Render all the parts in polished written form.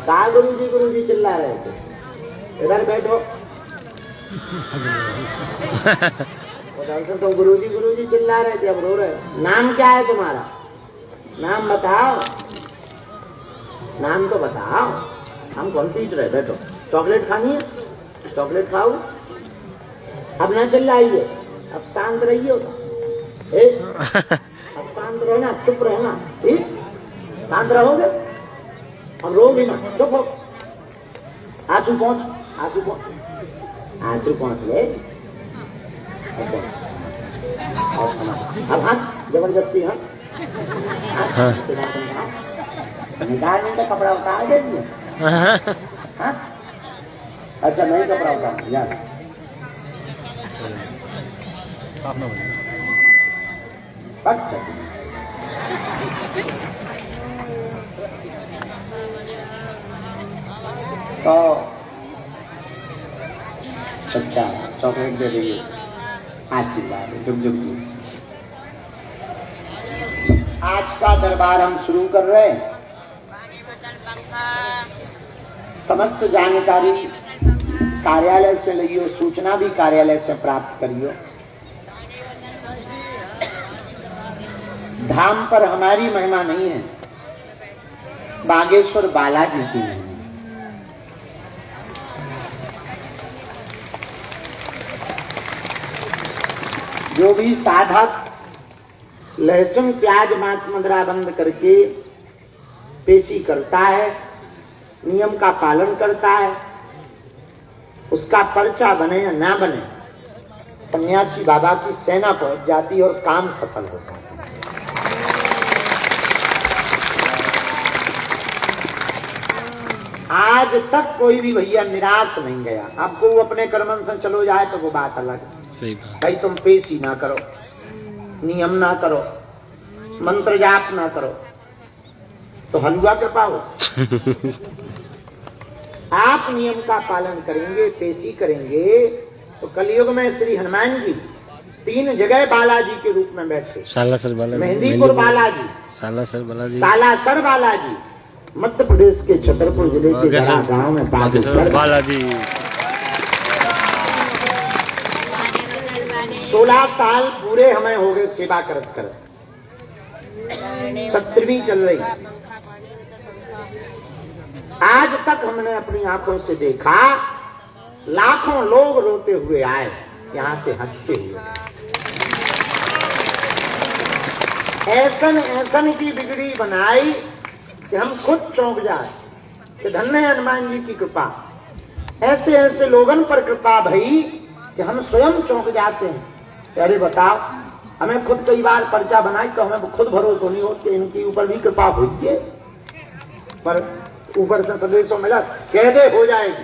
कहा गुरुजी चिल्ला रहे थे? इधर बैठो। उधर से तो गुरुजी चिल्ला रहे थे, अब रो रहे। नाम क्या है तुम्हारा? नाम बताओ, नाम तो बताओ। हम कौन पीट रहे? बैठो। चॉकलेट खानी है? चॉकलेट खाओ। अब ना चिल्लाइए, अब शांत रहिए। अब शांत रहना, चुप रहना, ठीक? शांत रहोगे, अब रोगे ना, चुप हो। आंसू पहुंच ले। अब हाथ जबरदस्ती, निकाल नहीं तो कपड़ा उतार देंगे। अच्छा नहीं कपड़ा उतार यार। तो अच्छा चॉकलेट दे देंगे, आशीर्वाद जुग जुग जी। आज का दरबार हम शुरू कर रहे हैं। समस्त जानकारी कार्यालय से लियो, सूचना भी कार्यालय से प्राप्त करियो। धाम पर हमारी महिमा नहीं है, बागेश्वर बालाजी की महिमा। जो भी साधक लहसुन प्याज मांस मदिरा बंद करके पेशी करता है, नियम का पालन करता है, उसका पर्चा बने या ना बने, सन्यासी बाबा की सेना पहुंच जाती और काम सफल होता है। आज तक कोई भी भैया निराश नहीं गया। आपको वो अपने कर्मन से चलो जाए तो वो बात अलग है। सही बात। भाई तुम पेशी ना करो, नियम ना करो, मंत्र जाप ना करो, तो हलवा कृपा हो। आप नियम का पालन करेंगे, पेशी करेंगे, तो कलयुग में श्री हनुमान जी 3 जगह बालाजी के रूप में बैठे। सालासर बालाजी, मेहंदीपुर बालाजी, सालासर बालाजी, सालासर बालाजी, मध्य प्रदेश के छतरपुर जिले के जरा गांव में बागेश्वर बालाजी। 16 साल पूरे हमें हो गए सेवा करत करत, 17वीं चल रही। आज तक हमने अपनी आंखों से देखा लाखों लोग रोते हुए आए, यहां से हंसते हुए। ऐसन की बिगड़ी बनाई कि हम खुद चौंक जाए कि धन्य हनुमान जी की कृपा। ऐसे लोगन पर कृपा भई कि हम स्वयं चौंक जाते हैं। अरे बताओ, हमें खुद कई बार पर्चा बनाई तो हमें खुद भरोसा नहीं हो कि इनके ऊपर भी कृपा होती है, पर ऊपर से संदेशों मिला कह दे हो जाएगी,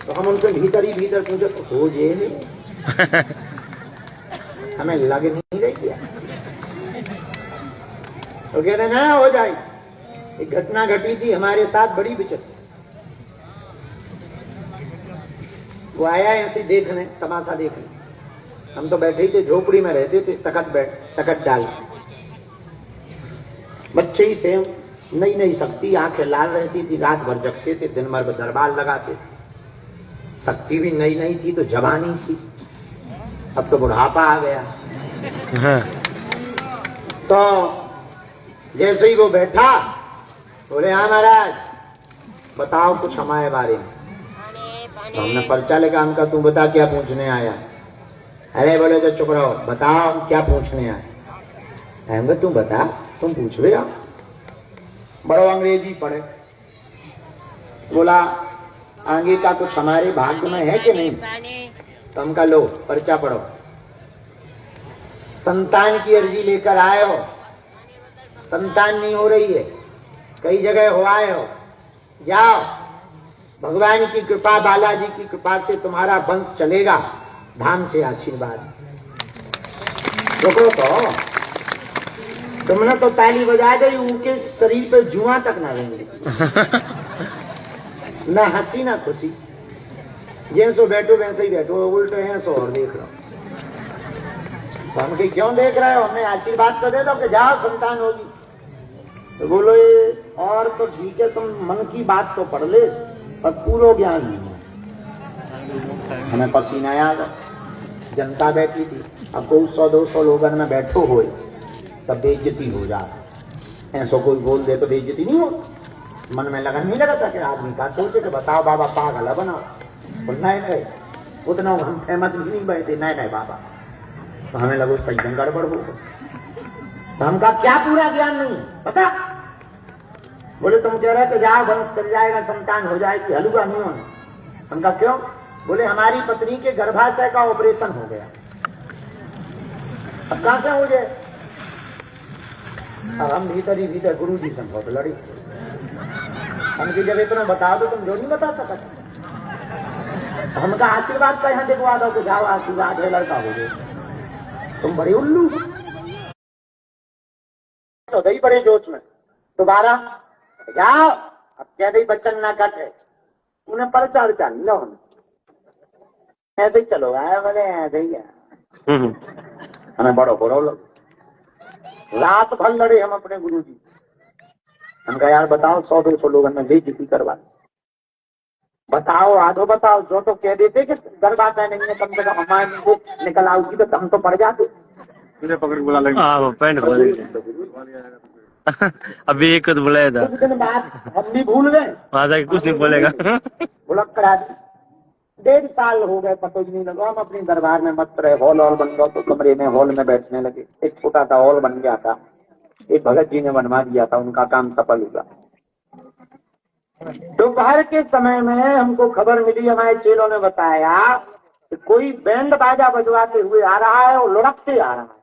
तो हम उनसे भीतर ही भीतर पूछे तो हो जाए हमें लग नहीं रही क्या, तो कहते ना हो जाएगी। एक घटना घटी थी हमारे साथ बड़ी विचित्र। वो आया ऐसे देखने, तमाशा देखने। हम तो बैठे ही थे, झोपड़ी में रहते थे, तकत डाल, बच्चे ही थे, नई शक्ति, आंखें लाल रहती थी, रात भर जगते थे, दिन भर दरबार लगाते थे। शक्ति भी नई थी तो जवानी थी, अब तो बुढ़ापा आ गया। तो जैसे ही वो बैठा, बोले हाँ महाराज बताओ कुछ हमारे बारे में। तो हमने पर्चा लगा, हमका तू बता क्या पूछने आया। अरे बोले तो चुप रहो, बताओ क्या पूछने आए। हमका तू बता, तुम पूछ रहे हो। बड़ो अंग्रेजी पढ़े, बोला आगे का कुछ हमारे भाग्य में है कि नहीं। तो हमका लो पर्चा पढ़ो। संतान की अर्जी लेकर आए हो, संतान नहीं हो रही है, कई जगह हो आए हो, जाओ भगवान की कृपा, बालाजी की कृपा से तुम्हारा वंश चलेगा, धाम से आशीर्वाद। रुको तो, तुमने तो ताली बजा दी, उनके शरीर पे जुआ तक ना रहेंगे, ना हंसी ना खुशी। जैसो बैठो वैसे ही बैठो, उल्टे हैं सो और देख लो। तो हम क्यों देख रहे हो, हमने आशीर्वाद तो दे दो कि जाओ संतान होगी। तो बोलो ये और तो ठीक है, तुम मन की बात तो पढ़ ले, पर पूरा ज्ञान नहीं है। हमें पसीना आ गया, जनता बैठी थी, अब कोई 100-200 लोग में बैठो हो तब बेइज्जती हो जाती, ऐसा कोई बोल दे तो बेइज्जती नहीं हो। मन में लगन नहीं लगा था कि आदमी का सोचे कि बताओ बाबा पागल है बनाओ, नहीं उतना हम फेमस नहीं बैठे, नहीं बाबा, तो हमें लगो सही गड़बड़ हो। तो हमका क्या पूरा ज्ञान नहीं पता। बोले तुम कह रहे कि जाओ वंश चल जाएगा, संतान हो जाएगी, हलुआ नहीं होने। हमका क्यों? बोले हमारी पत्नी के गर्भाशय का ऑपरेशन हो गया। अब कहां से हो जाए? अब हम भीतर ही भीतर गुरु जी से बहुत लड़ी। हमकी जब इतना बताओ तो तुम जो नहीं बता सकते। हमका आशीर्वाद का यहाँ दिखवा दो कि जाओ आशीर्वाद है, लड़का हो गए। तुम बड़े उल्लू तो गई बड़े जोश में, दोबारा जाओ अब कह दी बच्चन ना कटे, उन्हें परचा उड़चा नहीं लो, ऐसे ही चलो आए बोले ऐसे ही हमें बड़ो बड़ो लो। रात भर लड़े हम अपने गुरु जी। हम कहा यार बताओ 100-200 लोगों में बेइज्जती करवा, बताओ आधो बताओ, जो तो कह देते कि गर्भाशय नहीं है, कम से कम हमारे को निकल आऊगी तो हम तो पड़ जाते। पकड़ के बुला अभी एक तो बुलाया था, कुछ दिन बाद हम भी भूल गए, वहां जाके कुछ नहीं बोलेगा। बुलक करा दी। 1.5 साल हो गए, पता ही नहीं लगा। हम अपने दरबार में मस्त रहे, हॉल बन गया तो कमरे में हॉल में बैठने लगे। एक छोटा सा हॉल बन गया था, एक भगत जी ने बनवा दिया था, उनका काम सफल हुआ। दोपहर के समय में हमको खबर मिली, हमारे चेलों ने बताया कि कोई बैंड बाजा बजवाते हुए आ रहा है और लुढ़कते आ रहा है।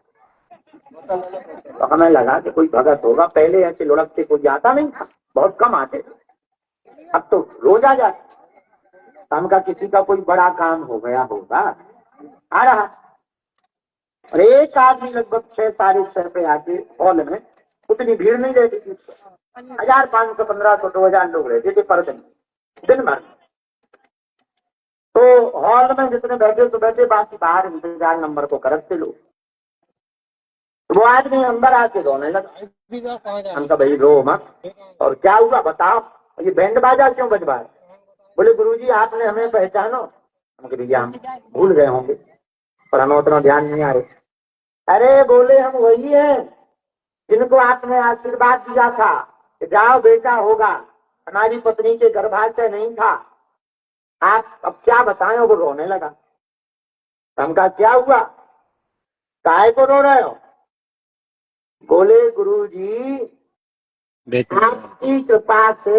तो हमें लगा कि कोई भगत होगा, पहले ऐसे लुढ़कते कोई आता नहीं था, बहुत कम आते थे, अब तो रोज आ जाते। हमका किसी का कोई बड़ा काम हो गया होगा, आ रहा। और एक आदमी लगभग 6-6:30 पे आके हॉल में, उतनी भीड़ नहीं रहती थी, 1500, 1500, 2000 लोग रहते थे पर दिन भर। तो हॉल में जितने बैठे तो बैठे, बाकी बाहर इंतजार नंबर को करते लोग। तो वो आदमी अंदर आके रोने लगा। हमका भाई रो मत, और क्या हुआ बताओ, ये बैंड बाजा क्यों बजवा है? बोले गुरुजी आपने हमें पहचानो? हम भैया हम भूल गए होंगे, पर हमें उतना ध्यान नहीं आ रहे। अरे बोले हम वही हैं जिनको आपने आशीर्वाद दिया था कि जाओ बेटा होगा, हमारी पत्नी के गर्भाशय नहीं था, आप अब क्या बताएं। वो रोने लगा। हमका क्या हुआ, काहे को रो रहे हो? बोले गुरुजी आपकी कृपा से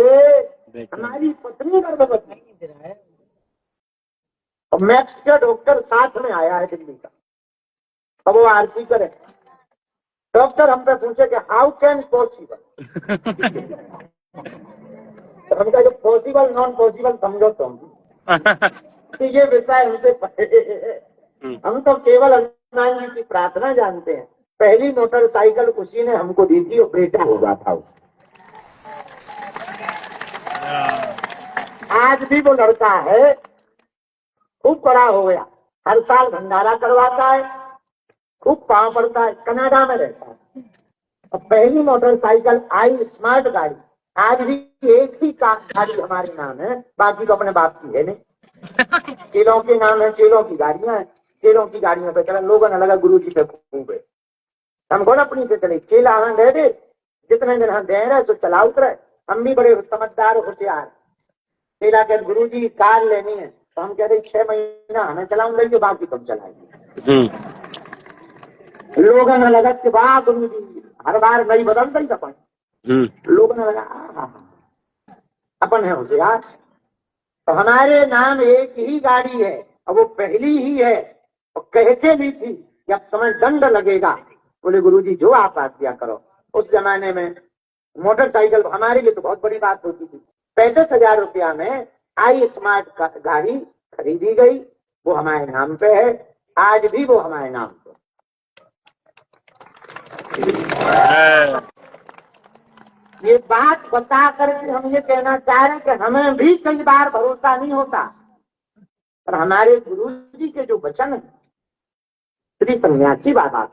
हमारी पत्नी गर्भवती है, और मैक्स का डॉक्टर साथ में आया है दिल्ली का। अब वो आरती करे, डॉक्टर हमसे पूछे कि हाउ कैन पॉसिबल। तो हमका जो पॉसिबल नॉन पॉसिबल समझो तुम, ये विषय हमसे पढ़े। हम तो केवल हनुमान जी की प्रार्थना जानते हैं। पहली मोटरसाइकिल उसी ने हमको दी थी, और बेटा हुआ था उसका। आज भी वो लड़का है, खूब बड़ा हो गया, हर साल भंडारा करवाता है, खूब पाँव पड़ता है, कनाडा में रहता है। और पहली मोटरसाइकिल आई स्मार्ट गाड़ी, आज भी एक ही गाड़ी हमारे नाम है, बाकी तो अपने बाप की है नहीं। चेलों के नाम है, चेलों की गाड़ियां हैं, चेलों की गाड़ियों पे चला। लोगों ने लगा गुरु जी पे खूब, हमको ना अपनी से चले, चेला हाँ दे दे, जितने दिन हम दे रहे तो चला उतरे। हम भी बड़े समझदार होशियार। चेला कहते गुरु जी कार लेनी है, तो हम कहते 6 महीना हमें चलाऊंगे, जो बाकी तुम चलाएंगे। लोगों ने लगा कि वाह गुरु जी हर बार नई बदल गई अपन। लोगों ने लगा अपन है होशियार। तो हमारे नाम एक ही गाड़ी है, और वो पहली ही है, और कहते भी थी कि अब तुम्हें दंड लगेगा। बोले गुरुजी जो आप आज्ञा करो। उस जमाने में मोटरसाइकिल हमारे लिए तो बहुत बड़ी बात होती थी। 35,000 रुपया में आई स्मार्ट गाड़ी खरीदी गई, वो हमारे नाम पे है, आज भी वो हमारे नाम पे। ये बात बता करके हम ये कहना चाह रहे हैं कि हमें भी कई बार भरोसा नहीं होता, पर हमारे गुरु जी के जो वचन है, श्री सन्यासी बाबा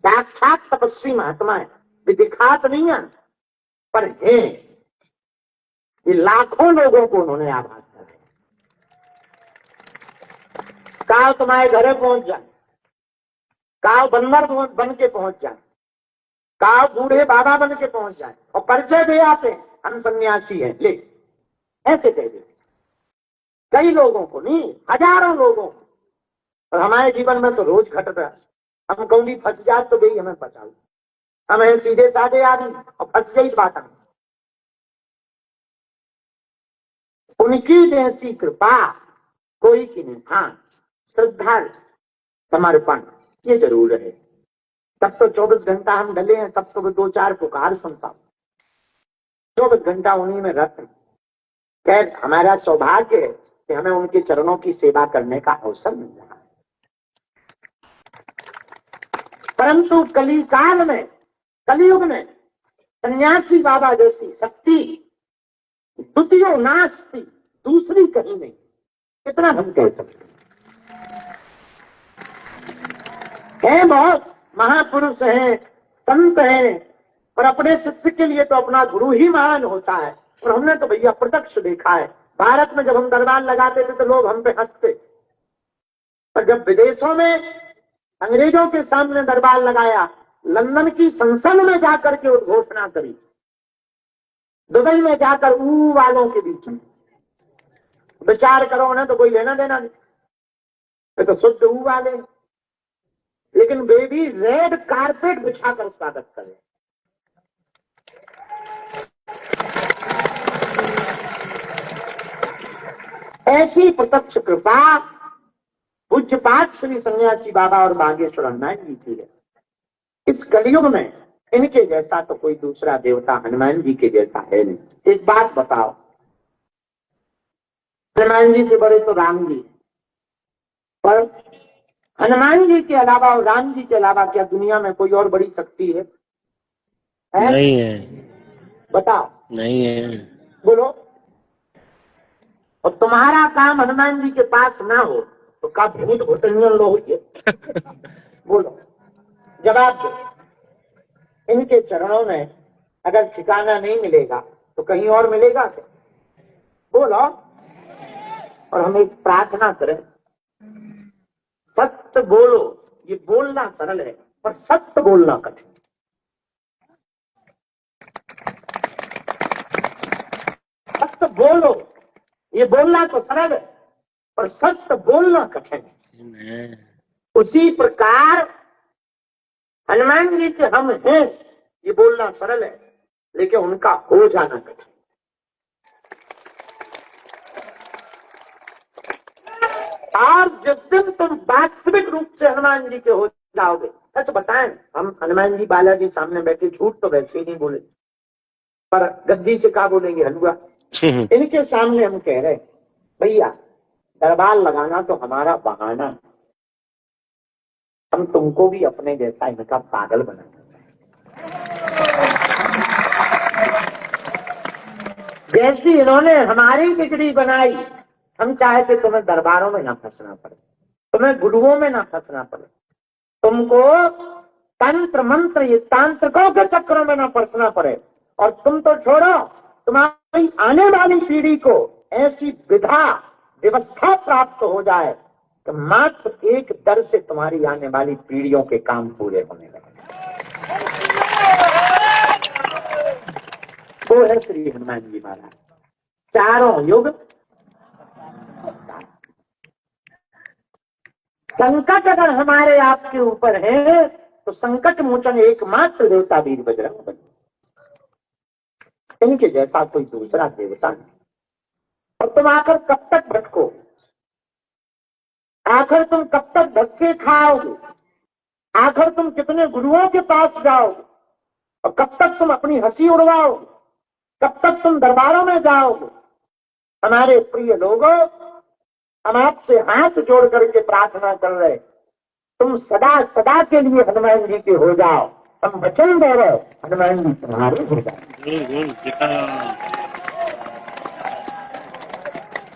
साक्षात तपस्वी महात्मा है, दिखात नहीं है, पर है ये लाखों लोगों को उन्होंने आभास कर कहा तुम्हारे घरे पहुंच जाए, कहा बंदर बन के पहुंच जाए, कहा बूढ़े बाबा बन के पहुंच जाए और परिचय दे आते हम सन्यासी हैं, ले ऐसे कह दे। कई लोगों को नहीं, हजारों लोगों को। और हमारे जीवन में तो रोज घट रहा है। हम कभी फंस जाए तो गई हमें बचाओ, हमें सीधे साधे आदमी और फंस गई बात हमें। उनकी जैसी कृपा कोई की नहीं। हाँ, श्रद्धा समर्पण ये जरूर है। तब तो 24 घंटा हम डले हैं, तब तो 2-4 पुकार सुनता हूं, 24 घंटा उन्हीं में रत। खैर हमारा सौभाग्य है कि हमें उनके चरणों की सेवा करने का अवसर मिल रहा है। परंतु कलिकाल में, कलियुग में सन्यासी बाबा जैसी शक्ति द्वितीय नास्ति, दूसरी कहीं नहीं। कितना हम कह सकते हैं, बहुत महापुरुष हैं, संत हैं, पर अपने शिष्य के लिए तो अपना गुरु ही महान होता है। और हमने तो भैया प्रत्यक्ष देखा है। भारत में जब हम दरबार लगाते थे तो लोग हम पे हंसते, पर जब विदेशों में अंग्रेजों के सामने दरबार लगाया, लंदन की संसद में जाकर के उद्घोषणा करी, दुबई में जाकर ऊ वालों के बीच में विचार करो, उन्हें तो कोई लेना देना नहीं, ये तो शुद्ध ऊ वाले। लेकिन वे भी रेड कारपेट बिछाकर स्वागत करें। ऐसी प्रत्यक्ष कृपा पूज्यपाद श्री सन्यासी बाबा और बागेश्वर हनुमान जी की है। इस कलयुग में इनके जैसा तो कोई दूसरा देवता हनुमान जी के जैसा है नहीं। एक बात बताओ, हनुमान जी से बड़े तो राम जी, पर हनुमान जी के अलावा और राम जी के अलावा क्या दुनिया में कोई और बड़ी शक्ति है? नहीं है। बताओ। नहीं है। बोलो। और तुम्हारा काम हनुमान जी के पास ना हो तो का भूत भूतनियन लो होइए? बोलो, जवाब दो। इनके चरणों में अगर ठिकाना नहीं मिलेगा तो कहीं और मिलेगा क्या? बोलो। और हम एक प्रार्थना करें, सत्य बोलो। ये बोलना सरल है पर सत्य बोलना कठिन। सत्य बोलो, ये बोलना तो सरल है पर सत्य बोलना कठिन है। उसी प्रकार हनुमान जी के हम हैं, ये बोलना सरल है लेकिन उनका हो जाना कठिन। और जिस दिन तुम वास्तविक रूप से हनुमान जी के हो जाओगे, सच बताएं, हम हनुमान जी बालाजी सामने बैठे झूठ तो वैसे ही नहीं बोले, पर गद्दी से क्या बोलेंगे हलवा। इनके सामने हम कह रहे भैया दरबार लगाना तो हमारा बहाना, हम तुमको भी अपने जैसा इनका पागल बनाना जैसी इन्होंने हमारी बिगड़ी बनाई। हम चाहते तुम्हें दरबारों में ना फंसना पड़े, तुम्हें गुरुओं में ना फंसना पड़े, तुमको तंत्र मंत्र ये तांत्रिकों के चक्रों में ना फंसना पड़े। और तुम तो छोड़ो, तुम्हारी आने वाली पीढ़ी को ऐसी विधा व्यवस्था प्राप्त हो जाए कि मात्र एक दर से तुम्हारी आने वाली पीढ़ियों के काम पूरे होने लगे। वो है श्री हनुमान जी महाराज। चारों युग संकट अगर हमारे आपके ऊपर है तो संकट मोचन एकमात्र देवता वीर बजरंग बली। इनके जैसा कोई दूसरा देवता नहीं। और तुम आखिर कब तक भटको, आखिर तुम कब तक धक्के खाओगे, आखिर तुम कितने गुरुओं के पास जाओगे, और कब तक तुम अपनी हंसी उड़वाओगे, कब तक तुम दरबारों में जाओगे? हमारे प्रिय लोगों, हम आपसे हाथ जोड़ करके प्रार्थना कर रहे, तुम सदा सदा के लिए हनुमान जी के हो जाओ। हम वचन दे रहे हनुमान जी तुम्हारे हो जाओ।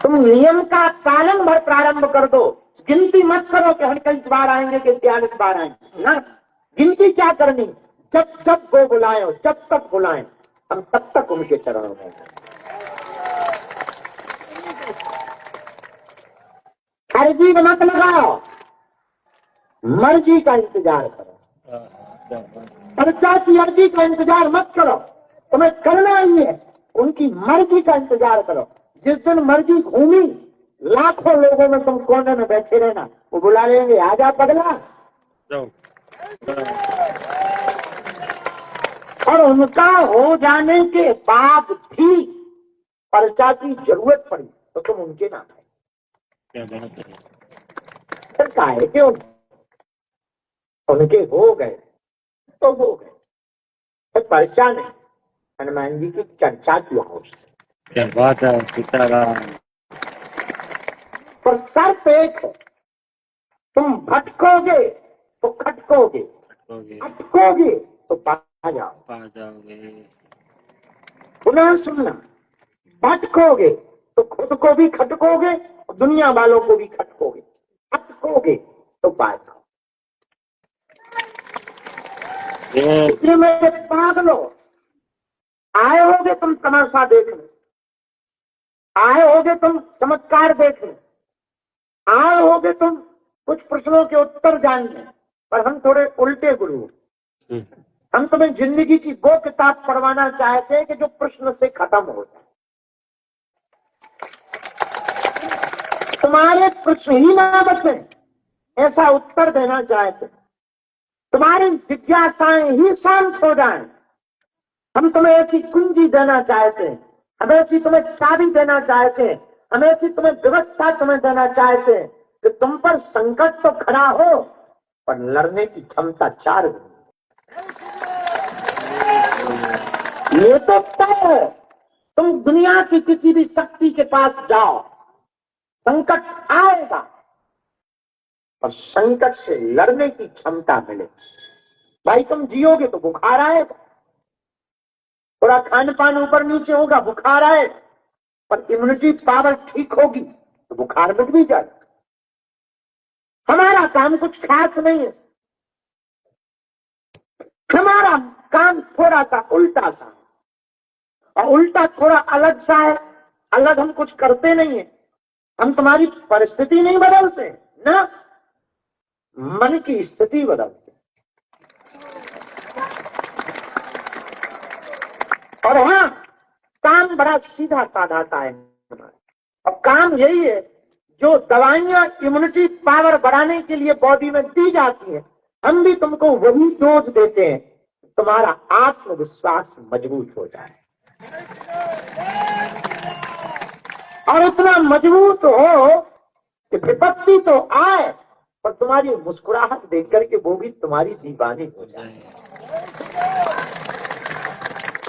तुम नियम का पालन भर प्रारंभ कर दो। गिनती मत करो कि हम 21 बार आएंगे कि 43 बार आएंगे ना। गिनती क्या करनी, जब जब वो बुलाए, जब तक बुलाएं। हम तब तक उनके चरणों में हैं। अर्जी मत लगाओ, मर्जी का इंतजार करो। पर्चा की अर्जी का इंतजार मत करो, तुम्हें करना ही है, उनकी मर्जी का इंतजार करो। जिस दिन मर्जी घूमी, लाखों लोगों में तुम कोने में बैठे रहना, वो बुला लेंगे, आजा पगला। और उनका हो जाने के बाद भी पर्चा की जरूरत पड़ी तो तुम उनके नाम है, क्या बात है। फिर काहे क्यों? उनके हो गए तो हो गए, फिर पर्चा नहीं, हनुमान जी की चर्चा किया उससे। क्या बात है सीताराम। पर शर्त एक है, तुम भटकोगे तो खटकोगे, अटकोगे तो पा जाओ। पा जाओगे। पुनः सुनना, भटकोगे तो खुद को भी खटकोगे और दुनिया वालों को भी खटकोगे, अटकोगे तो पा जाओ। इसलिए मेरे पागलों, आए होगे तुम तमाशा देखने, आए होगे तुम चमत्कार देखने, आए होगे तुम कुछ प्रश्नों के उत्तर जानने, पर हम थोड़े उल्टे गुरु। हम तुम्हें जिंदगी की वो किताब पढ़वाना चाहते हैं कि जो प्रश्न से खत्म हो जाए। तुम्हारे प्रश्न ही ना बचे, ऐसा उत्तर देना चाहते, तुम्हारी जिज्ञासाएं ही शांत हो जाएं। हम तुम्हें ऐसी कुंजी देना चाहते हैं, हम ऐसी तुम्हें चाबी देना चाहते हैं, हम ऐसी तुम्हें व्यवस्था तुम्हें देना चाहते हैं कि तुम पर संकट तो खड़ा हो पर लड़ने की क्षमता 4 गुनी। ये तो तय है, तुम दुनिया की किसी भी शक्ति के पास जाओ, संकट आएगा और संकट से लड़ने की क्षमता मिलेगी। भाई तुम जियोगे तो बुखार आएगा, थोड़ा खान पान ऊपर नीचे होगा, बुखार आएगा, पर इम्यूनिटी पावर ठीक होगी तो बुखार मिट भी जाए। हमारा काम कुछ खास नहीं है, हमारा काम थोड़ा सा उल्टा सा, और उल्टा थोड़ा अलग सा है। अलग हम कुछ करते नहीं है, हम तुम्हारी परिस्थिति नहीं बदलते ना, मन की स्थिति बदलते। और हाँ, काम बड़ा सीधा साधा सा है, और काम यही है जो दवाइयां इम्यूनिटी पावर बढ़ाने के लिए बॉडी में दी जाती है, हम भी तुमको वही डोज देते हैं, तुम्हारा आत्मविश्वास मजबूत हो जाए और इतना मजबूत हो कि विपत्ति तो आए पर तुम्हारी मुस्कुराहट देख करके वो भी तुम्हारी दीवानी हो जाए।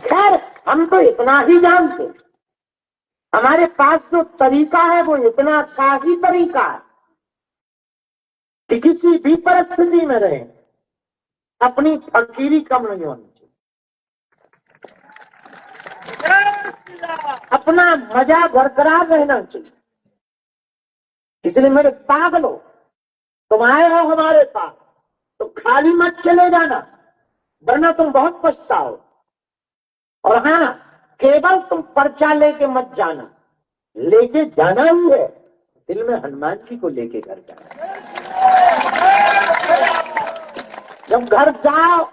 खैर हम तो इतना ही जानते, हमारे पास जो तरीका है वो इतना शाही तरीका है कि किसी भी परिस्थिति में रहे अपनी फकीरी कम नहीं होनी चाहिए, अपना मजा बरकरार रहना चाहिए। इसलिए मेरे पागलों, तुम आए हो हमारे पास तो खाली मत चले जाना, वरना तुम बहुत पछताओ। और हाँ, केवल तुम पर्चा लेके मत जाना, लेके जाना ही है, दिल में हनुमान जी को लेके घर जाना। जब घर जाओ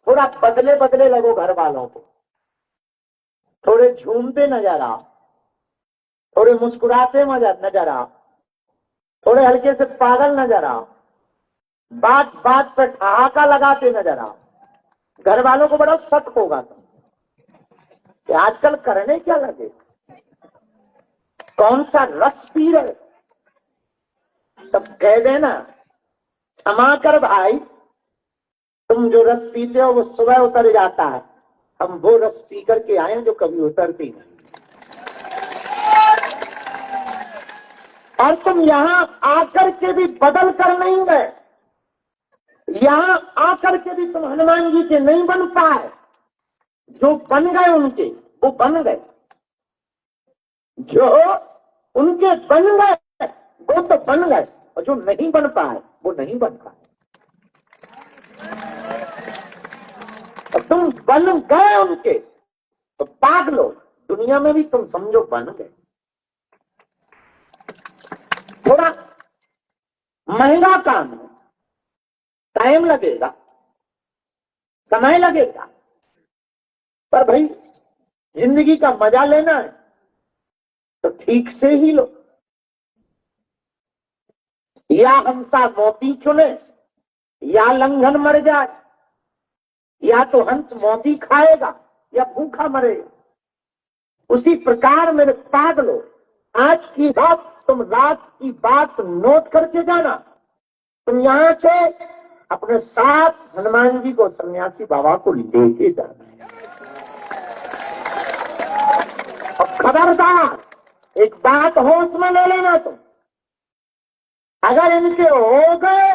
थोड़ा बदले बदले लगो, घर वालों को थोड़े झूमते नजर आओ, थोड़े मुस्कुराते नजर आओ, थोड़े हल्के से पागल नजर आओ, बात बात पर ठहाका लगाते नजर आओ। घर वालों को बड़ा शक होगा तुम कि आजकल करने क्या लगे, कौन सा रस पी रहे। तब कह देना, क्षमा कर भाई, तुम जो रस पीते हो वो सुबह उतर जाता है, हम वो रस पी करके आए जो कभी उतरती नहीं। और तुम यहां आकर के भी बदल कर नहीं गए, यहां आकर के भी तुम हनुमान जी के नहीं बन पाए। जो बन गए उनके वो बन गए, जो उनके बन गए वो तो बन गए, और जो नहीं बन पाए वो नहीं बन पाए। और तुम बन गए उनके, तो पागलो, दुनिया में भी तुम समझो बन गए। थोड़ा महंगा काम है, टाइम लगेगा, समय लगेगा, पर भाई जिंदगी का मजा लेना है तो ठीक से ही लो। या हंसा मोती चुने या लंघन मर जाए, या तो हंस मोती खाएगा या भूखा मरेगा। उसी प्रकार मेरे पागलो, आज की रात तुम रात की बात नोट करके जाना। तुम यहां से अपने साथ हनुमान जी को, सन्यासी बाबा को लेके जाना। और खबरदार, एक बात होश में ले लेना तुम, अगर इनके हो गए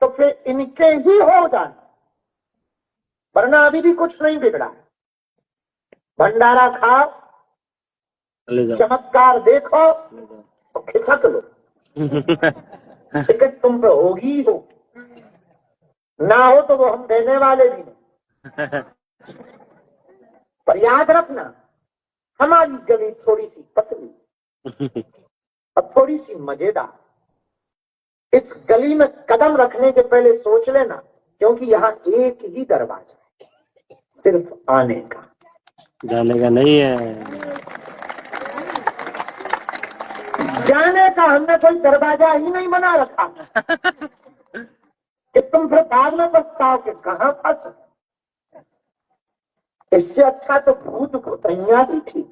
तो फिर इनके ही हो जाना, वरना अभी भी कुछ नहीं बिगड़ा है। भंडारा खाओ, चले जाओ। चमत्कार देखो चले जाओ। तो खिसक लो, टिकट तुम पे होगी ही हो, ना हो तो वो हम देने वाले भी नहीं। पर याद रखना, हमारी गली थोड़ी सी पतली और थोड़ी सी मजेदार। इस गली में कदम रखने के पहले सोच लेना, क्योंकि यहाँ एक ही दरवाजा है, सिर्फ आने का, जाने का नहीं है। जाने का हमने कोई दरवाजा ही नहीं बना रखा कि तुम फिर बाद में पछताओ कि कहां फंस। इससे अच्छा तो भूत भूतैया भी ठीक।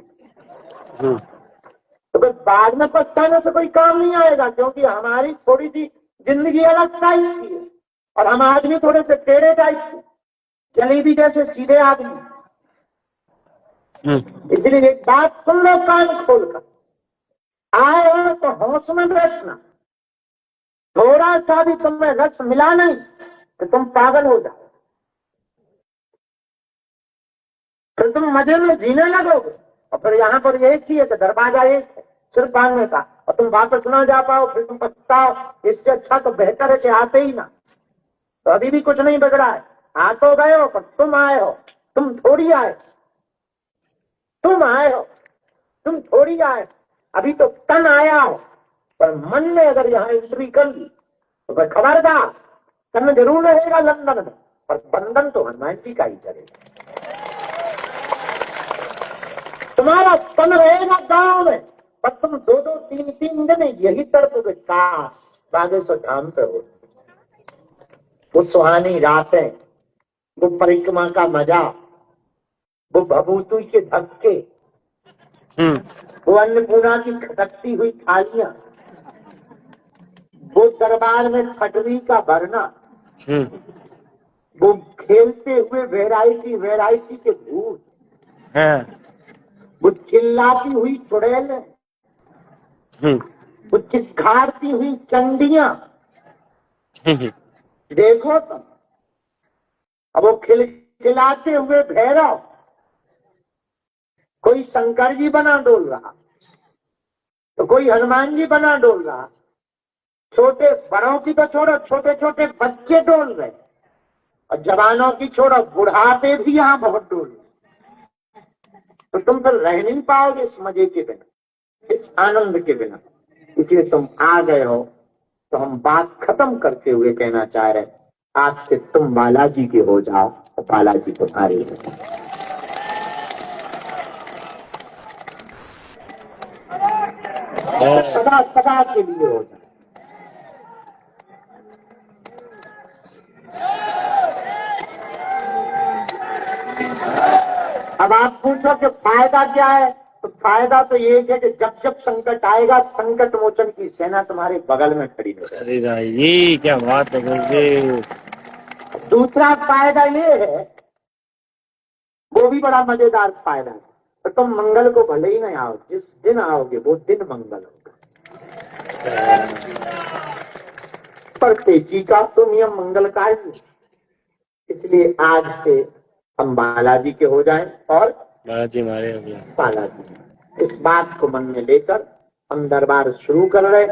तो फिर बाद में पछताने से कोई काम नहीं आएगा, क्योंकि हमारी थोड़ी सी जिंदगी अलग टाइप की है और हम आदमी थोड़े से टेढ़े टाइप के, जलेबी जैसे सीधे आदमी। इसलिए एक बात सुन लो कान खोलकर, आए हो तो होश में बैठना। थोड़ा सा भी तुम्हें रस मिला नहीं तो तुम पागल हो जाओ, फिर तुम मजे में जीने लगोगे। और फिर यहाँ पर एक ही है कि दरवाजा एक है, सिर्फ आने का, और तुम वापस ना जा पाओ, फिर तुम पछताओ। इससे अच्छा तो बेहतर है कि आते ही ना। तो अभी भी कुछ नहीं बिगड़ा है, आ तो गए हो, पर तुम आए हो, तुम थोड़ी आए, तुम आए हो, तुम थोड़ी आए। अभी तो तन आया हो, पर मन ने अगर यहाँ एंट्री कर ली तो फिर खबरदार, तन जरूर रहेगा लंदन में, पर बंधन तो हनुमान जी का ही चलेगा। तुम्हारा तन रहेगा गांव में, पर तुम दो दो तीन तीन दिन यही तड़पोगे, काश बागेश्वर धाम पे हो। वो सुहानी रातें, वो परिक्रमा का मजा, वो भभूतु के धक्के, वो अन्नपूर्णा की खटकती हुई थालियां, वो दरबार में खटरी का भरना, वो खेलते हुए वैरायटी वैरायटी के भूत, वो चिल्लाती हुई चुड़ैलें, वो चित्कारती हुई चंडियां, देखो तुम। अब वो खिलखिलाते हुए भैरव, कोई शंकर जी बना डोल रहा तो कोई हनुमान जी बना डोल रहा। छोटे बड़ों की तो छोड़ो, छोटे छोटे बच्चे डोल रहे, और जवानों की छोड़ो, बुढ़ापे भी यहाँ बहुत डोल रहे। तो तुम फिर रह नहीं पाओगे इस मजे के बिना, इस आनंद के बिना। इसलिए तुम आ गए हो तो हम बात खत्म करते हुए कहना चाह रहे, आज से तुम बालाजी के हो जाओ और बालाजी तुम्हारे हो जाओ। सदा सदा के लिए हो जाए। अब आप पूछो कि फायदा क्या है, तो फायदा तो ये है कि जब जब संकट आएगा, संकट मोचन की सेना तुम्हारे बगल में खड़ी हो जाएगी। अरे भाई ये क्या बात है गुरुजी। दूसरा फायदा ये है, वो भी बड़ा मजेदार फायदा है, तो तुम मंगल को भले ही नहीं आओ, जिस दिन आओगे वो दिन मंगल होगा। पर तेजी का तो नियम मंगल का ही, इसलिए आज से हम बालाजी के हो जाएं और बालाजी हमारे हो गया। बालाजी, इस बात को मन में लेकर हम दरबार शुरू कर रहे।